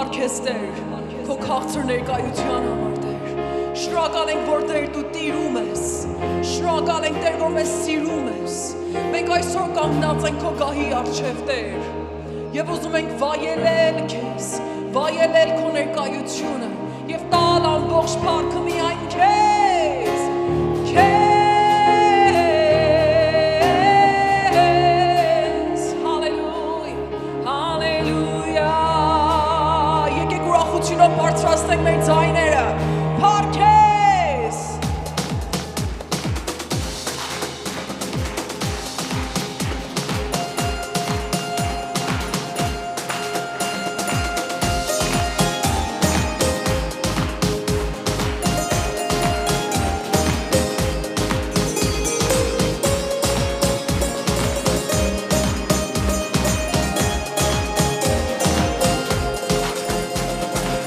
Քեստեր, քո քաղցր ներկայության համար Տեր։ Շնորհակալ ենք, որ Տեր դու տիրում ես։ Շնորհակալ ենք, Տեր, որ մեզ սիրում ես։ Մենք այսօր կանգնած ենք քո գահի առջև, Տեր։ Եվ ուզում ենք վայելել քեզ, վայելել քո ներկայությունը եւ տալ ամբողջ փառքը միայն քեզ։ Բարձրացնենք մեր ձայները, փառքես։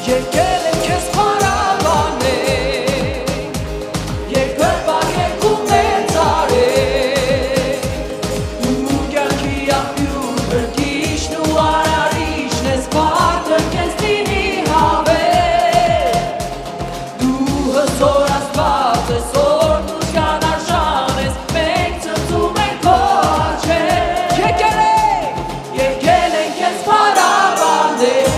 Եկել ենք քեզ փառաբանել, երկրպագ ենք ու մեծարել, դու կյանքի աղբյուր, բրդիչն ու արարիչն ես, բարձր քեզ լինի հավել, դու հզոր Աստված ես, օրհնության արժան ես, մենք ցնծում ենք քո առջև։ Եկել ենք քեզ փառաբանել,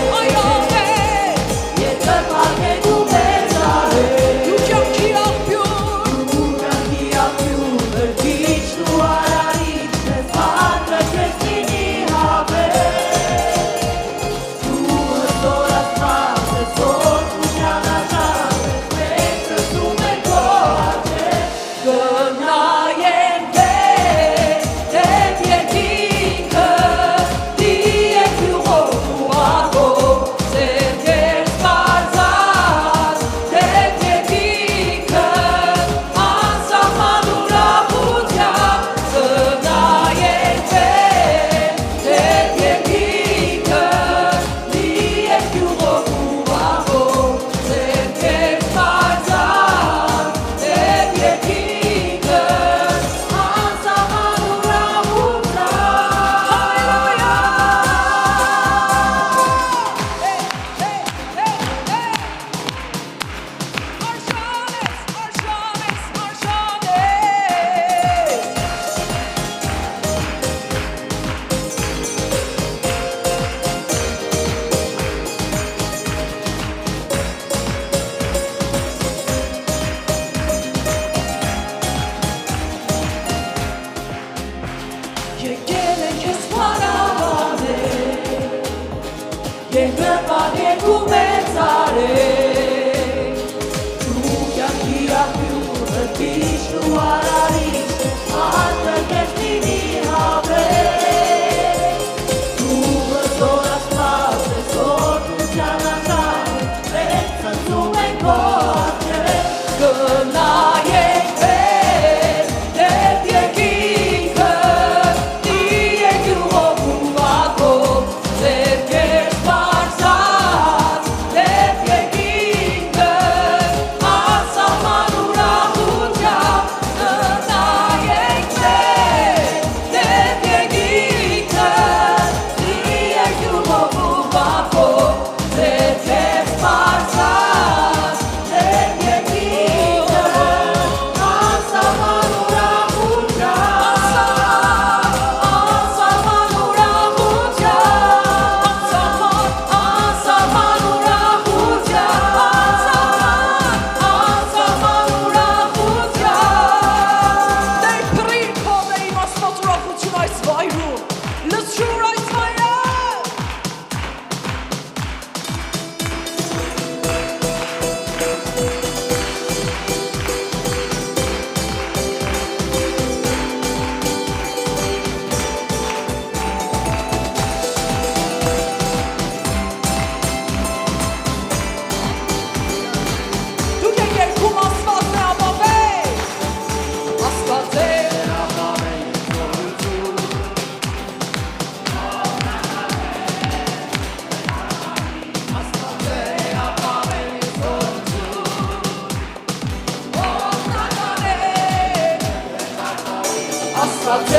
երկրպագ ենք ու մեծարել, դու կյանքի աղբյուր, բրդիչն ու արարիչն ես, բարձր քեզ լինի հավել, դու հզոր Աստված ես, օրհնության արժան ես, մենք ցնծում ենք քո առջև։ Գնայենք մեզ դեպ երկինքը, դիեք յուղով ու վագով, ձեր քեզ Աստված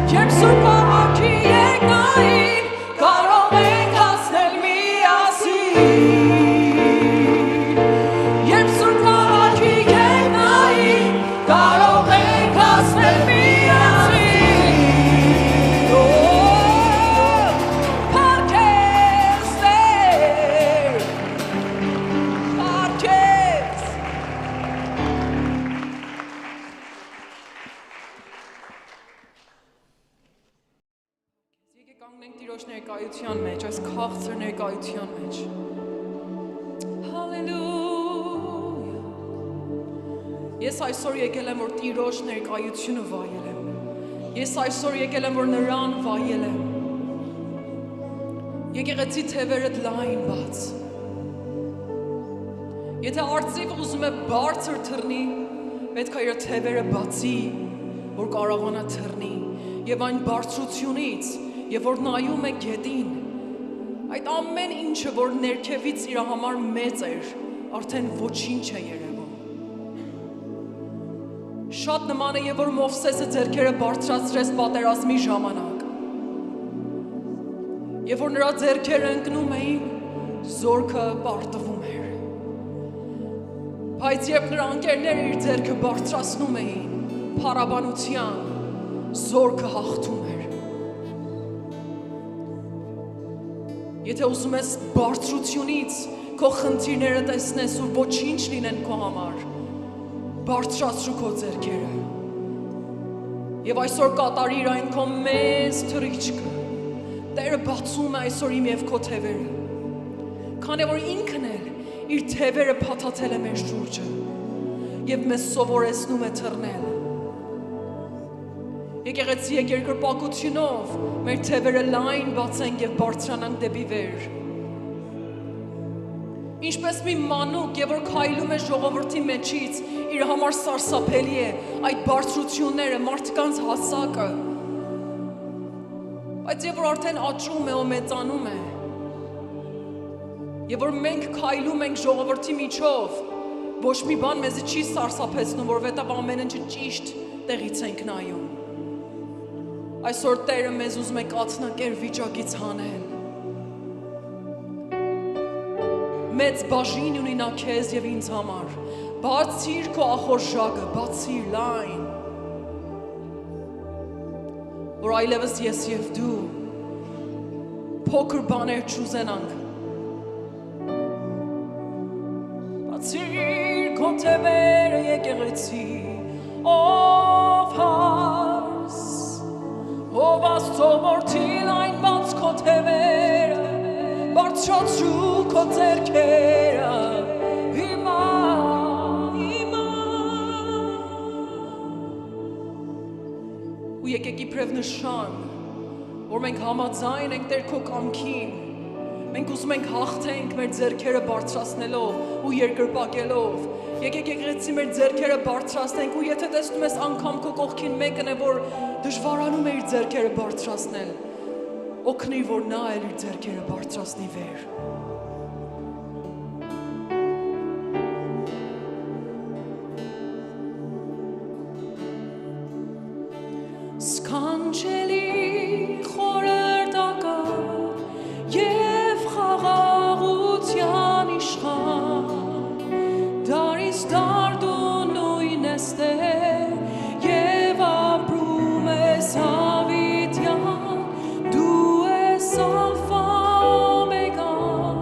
Երբ սուրբ քաղաքի եկնային Կանգնենք Տիրոջ ներկայության մեջ, այս քաղցր ներկայության մեջ։ Հալելույա։ Ես այսօր եկել եմ, որ Տիրոջ ներկայությունը վայելեմ։ Ես այսօր եկել եմ, որ նրան վայելեմ։ Եկեղեցի թևերը լայն բաց։ Եթե արծիվ ուզում է բարձր թռնի, պետք է իր թևերը բացի, որ կարողանա թռնի, եւ այն բարձրությունից, եւ որ նայում է գետին, այդ ամեն ինչը, որ ներքևից իր համար մեծ էր, արդեն ոչինչ է երևում։ Շատ նման է, եւ որ Մովսեսը ձեռքերը բարձրացրեց պատերազմի ժամանակ, եւ որ նրա ձեռքերը ընկնում էին, զորքը պարտվում էր։ Բայց երբ նրա ընկերները իր ձեռքը բարձրացնում էին, փառաբանության զորքը հաղթում էր։ Եթե ուզում ես բարձրությունից քո խնդիրները տեսնես ու ոչինչ լինեն քո համար, բարձրացրու քո ձեռքերը։ Եվ այսօր կատարիր այն քո մեծ թռիչքը։ Տերը բացում է այսօր իմ եւ քո թևերը։ Քանի որ ինքն էլ իր թևերը փաթաթել է մեր շուրջը եւ մեզ սովորեցնում է թռնել։ Եկեղեցի երկրպագությունով մեր թևերը լայն բացենք եւ բարձրանանք դեպի վեր։ Ինչպես մի մանուկ, եւ որ քայլում է ժողովրդի մեջից, իր համար սարսափելի է այդ բարձրությունները, մարդկանց հասակը։ Բայց եւ որ արդեն աճում է ու մեծանում է, եւ որ մենք քայլում ենք ժողովրդի միջով, ոչ մի բան մեզ չի սարսափեցնում, որովհետեւ ամեն ինչը ճիշտ տեղից ենք նայում։ Այսօր Տերը մեզ ուզում է կաթնակեր վիճակից հանել։ Մեծ բաժին ունի նա քեզ եւ ինձ համար։ Բացիր քո ախորժակը, բացիր լայն։ Որ այլևս ես եւ դու փոքր բաներ չուզենանք։ Բացիր քո թևերը եկեղեցի, ով հարս, ով Աստծո որդի լայն բաց քո թևերը, բարձրացրու քո ձեռքերը, հիմա, ու եկեք իբրև նշան, որ մենք համաձայն ենք Տեր քո կամքին, մենք ուզում ենք հաղթենք մեր ձեռքերը բարձրացնելով ու երկրպագելով, եկեք եկեղեցի մեր ձեռքերը բարձրացնենք ու եթե տեսնում ես անգամ քո կողքին մեկն է, որ դժվարանում է իր ձեռքերը բարձրացնել, օգնի, որ նա էլ իր ձեռքերը բարձրացնի վեր։ Սքանչելի խորհրդակա և խաղաղության իշխան, դարից դար դու նույն ես Տեր և ապրում ես հավիտյան, դու ես ալֆա օմեգան,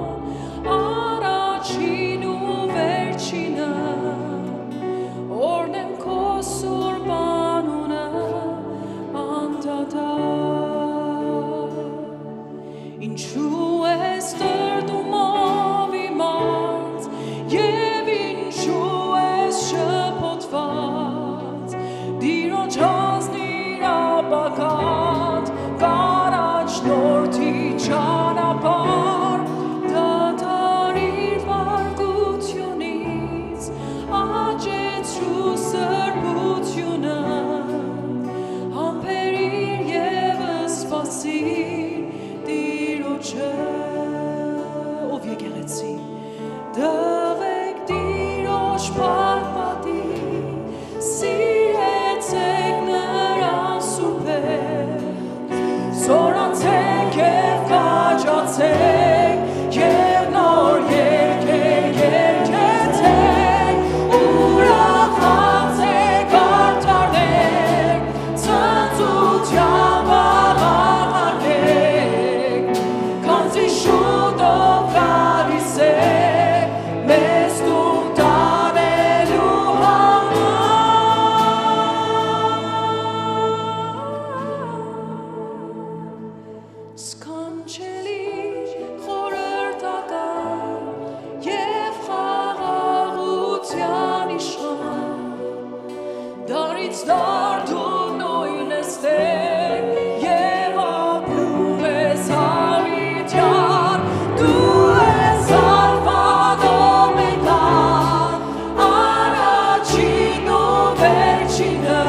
Ուրից դար դու նույն ես Տեր Եվ ապրում ես հավիտյան Դու ես Ալֆան Օմեգան Առաջին ու վերջինը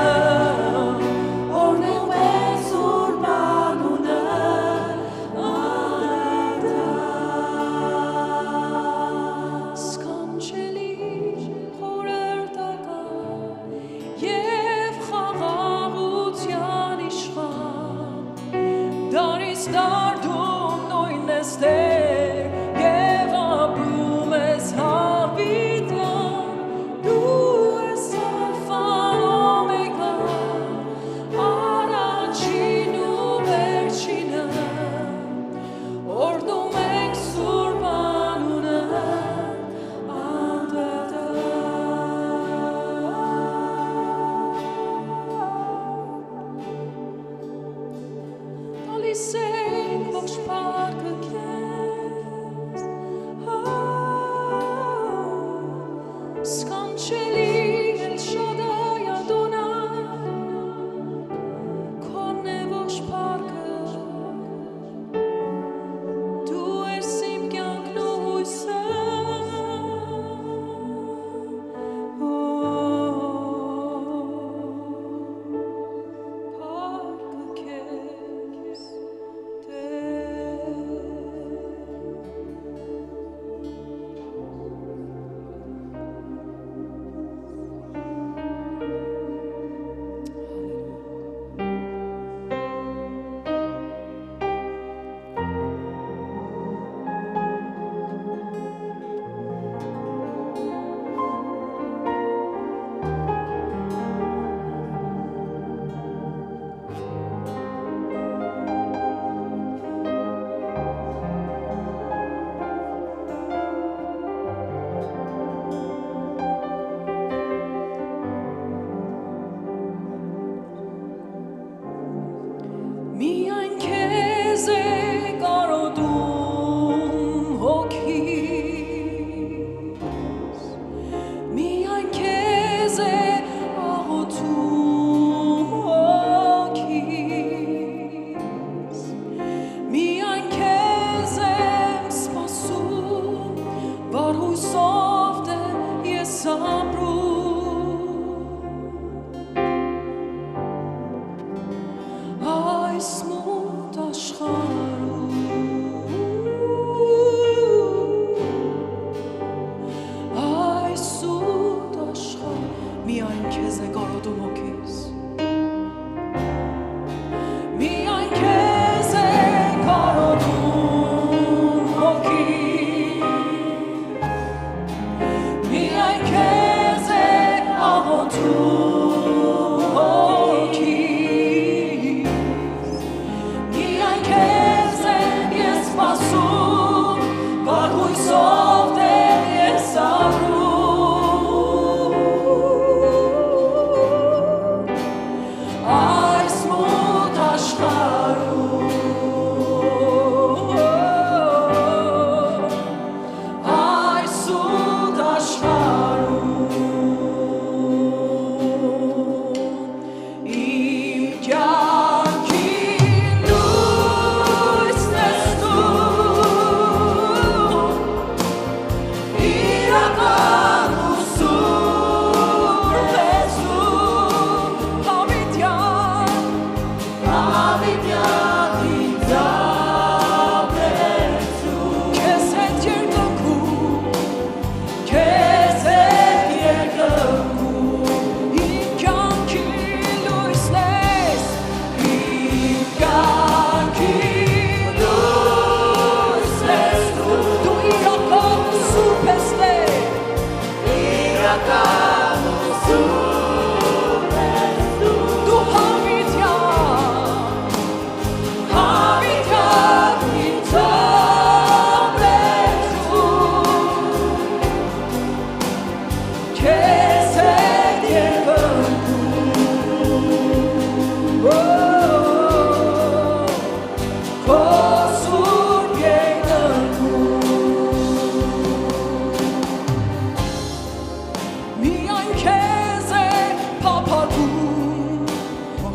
Օրհնում ես Սուրբ անունը Սքանչելի խորհրդական Եվ խաղաղ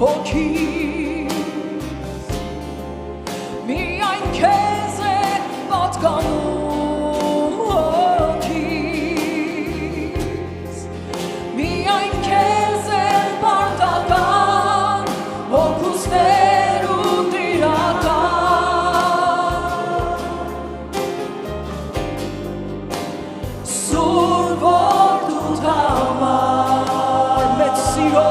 հոգիս միայն քեզ է պատկանում հոգիս միայն քեզ է պարտական հոգուստեր ու տիրական սուր որդուդ համար մեծ սիրո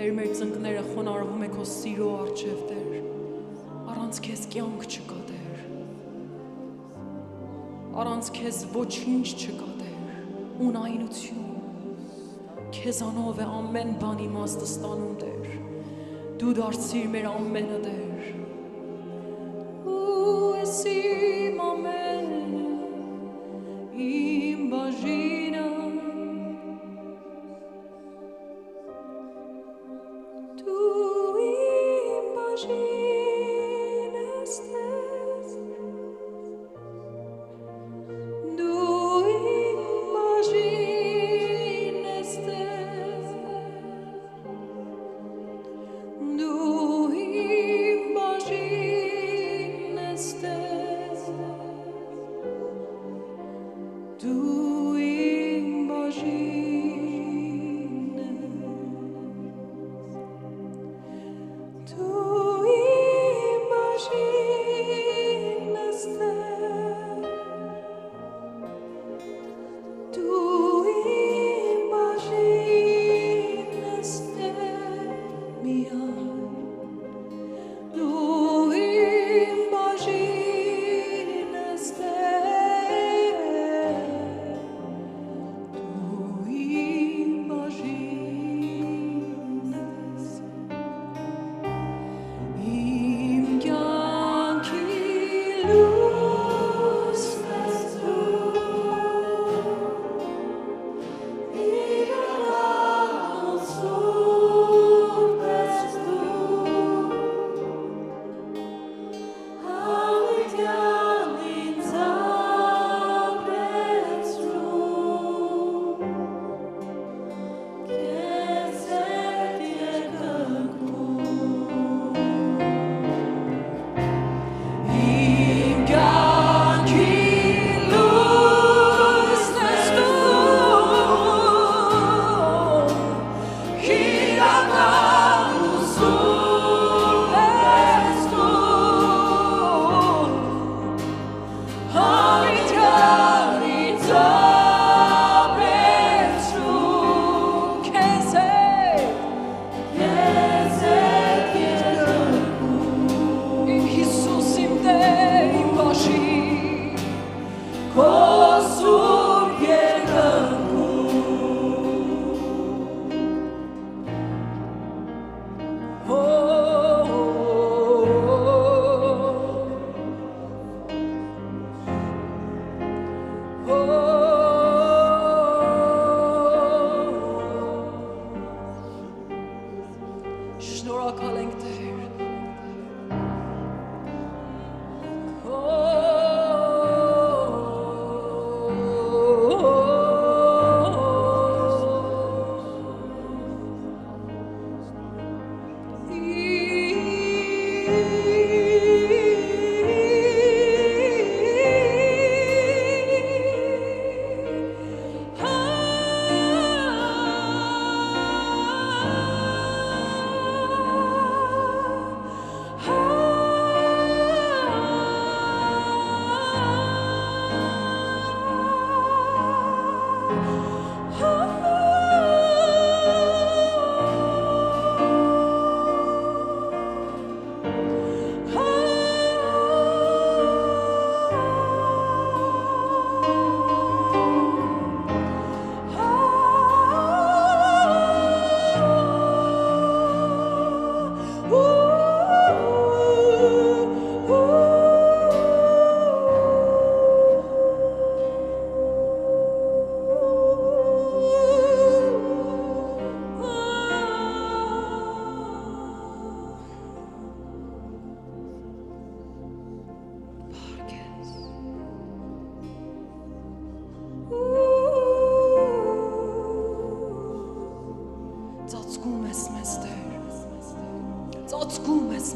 Տեր մեր ծնկները խոնարհվում է քո սիրո առջև Տեր առանց քեզ կյանք չկա Տեր առանց քեզ ոչինչ չկա Տեր ունայնություն քեզանով է ամեն բան իմաստը ստանում Տեր դու դարձիր մեր ամենը Տեր ու ես իմ ամենը իմ բաժինը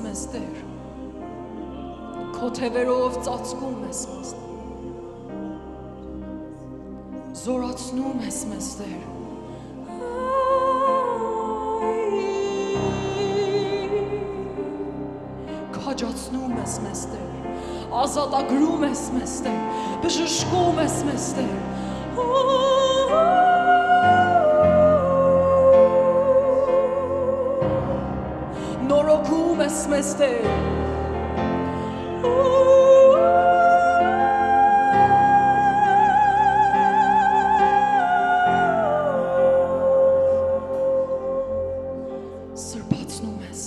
մեզ Տեր, քո թևերով ծածկում ես մեզ, զորացնում ես մեզ Տեր, քաջացնում ես մեզ Տեր, ազատագրում ես մեզ Տեր, բժշկում ես մեզ Տեր, նորոգում ես մեզ Տեր, սրբացնում ես,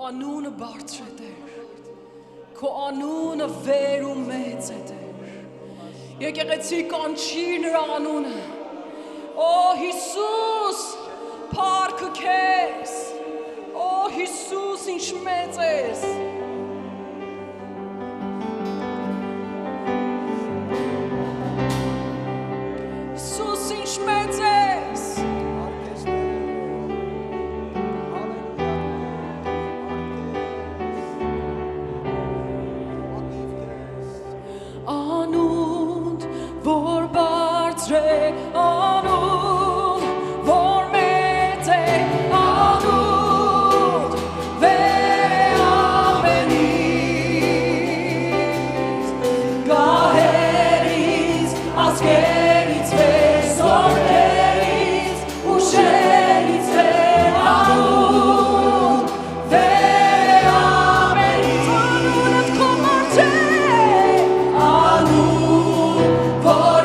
անունը բարձր է Տեր, քո անունը վեր ու մեծ է Տեր, եկեղեցի կանչի նրա անունը, օ Հիսուս, փառքը քեզ, օ Հիսուս ինչ մեծ ես, Հիսուս ինչ մեծ ես, անուն, որ մեծ է, անուն, վեր է ամենից, գահերից, ազգերից վեր, զորքերից, ուժերից վեր, անուն, վեր է ամենից, անունդ քո մարդ է, անուն, որ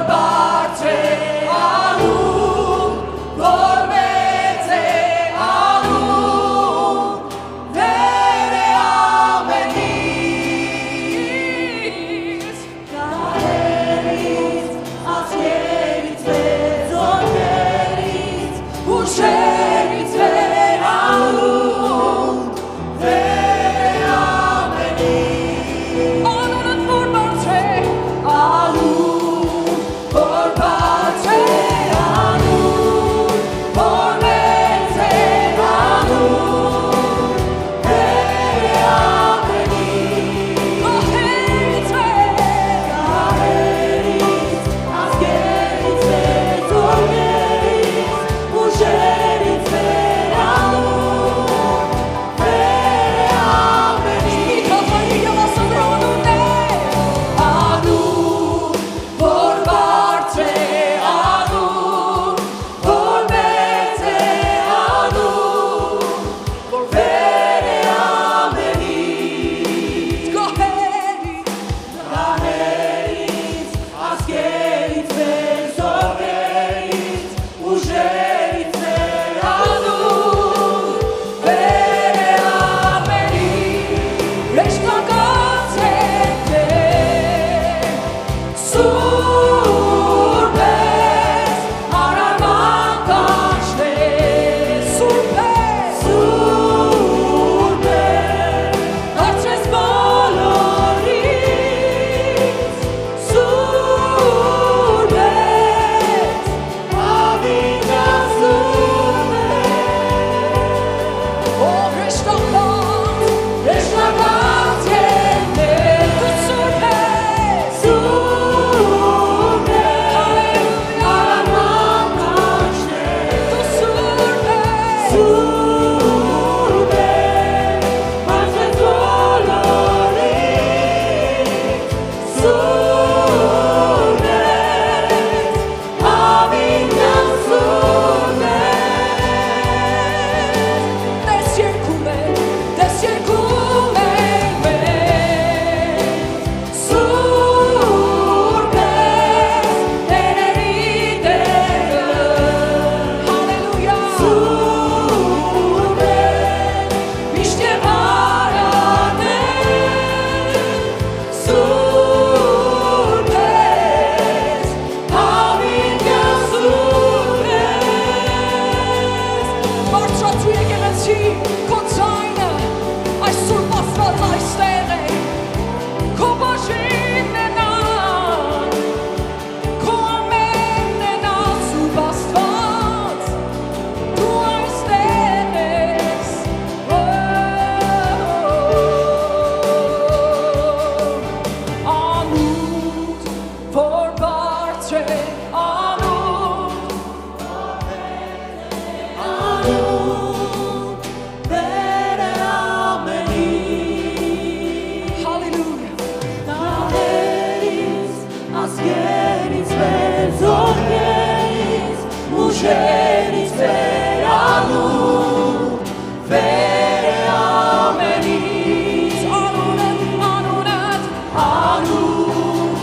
ազգերից վեր զորքերից ուժերից վեր անուն վեր է ամենից անունդ անուն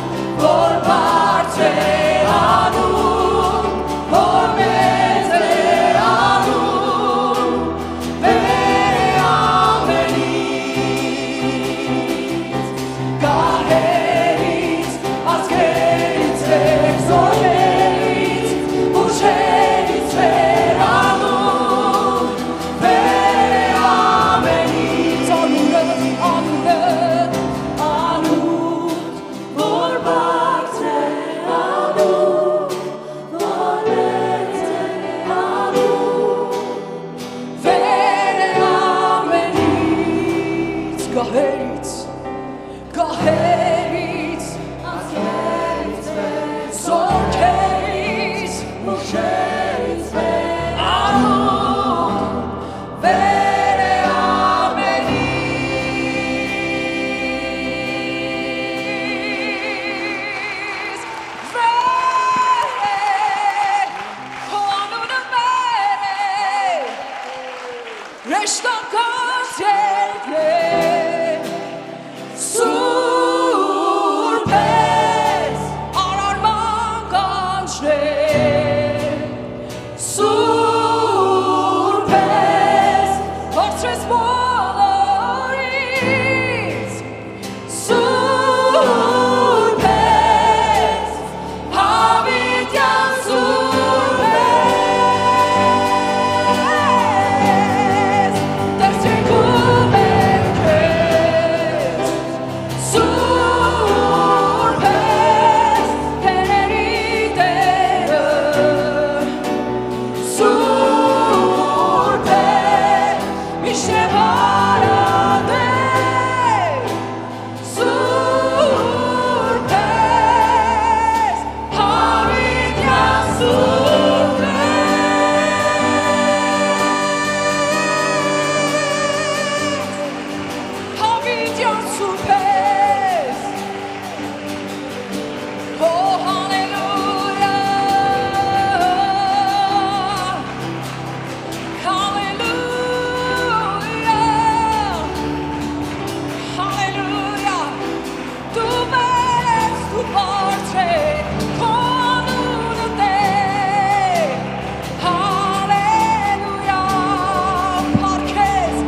որ բարձր է անուն որ մեծ է անուն վեր է ամենից գահերից ազգերից վեր զորքերից ուժերից վեր անուն վեր է ամենից անուն որ բարձր է անուն որ մեծ է անուն վեր է ամենից գահերից ազգերից վեր զորքերից ուժերից վեր անուն վեր է ամենից վեր է քո անունը վեր է Reshtakos yerke Surpes Ararman gançre Surpes Portres boloris Surpes Havityan surpes Oh, hallelujah. Hallelujah. Hallelujah. Tu mereces tu parte con uno te. Hallelujah. Parques.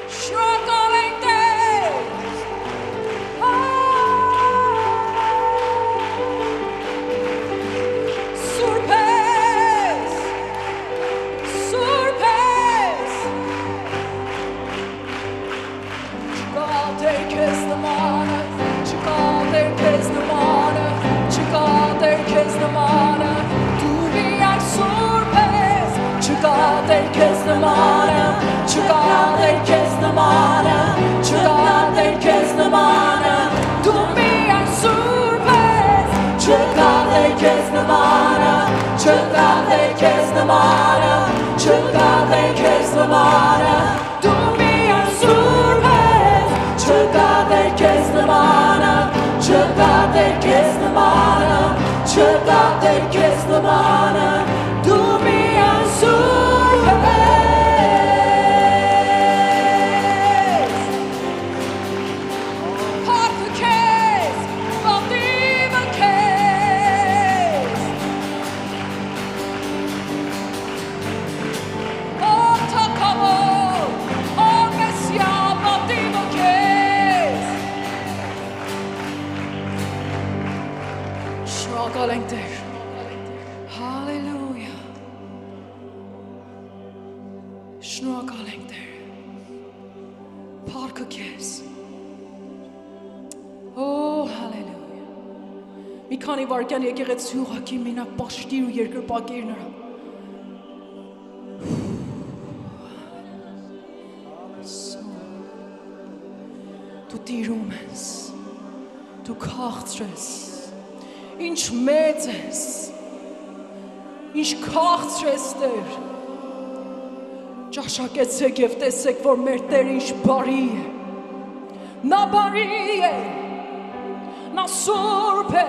Struggling day. Չկա Տեր քեզ նմանը, չկա Տեր քեզ նմանը, չկա Տեր քեզ նմանը, դու միայն սուրբ ես։ Փառքը քեզ, պատիվը քեզ։ Ո թագավոր, ո մեսիա, պատիվը քեզ։ Շնորհակալ ենք Տեր։ Հալելույա։ Շնորհակալ ենք Տեր։ Փառքը քեզ։ Օ, հալելույա։ Մի քանի վայրկյան եկեղեցի ուղղակի մենակ պաշտիր ու երկրպագիր նրա։ Դու տիրում ես, դու քաղցր ես, ինչ մեծ ես, ինչ քաղցր ես Տեր, ճաշակեցեք և տեսեք, որ մեր Տերը ինչ բարի է, նա բարի է, նա սուրբ է,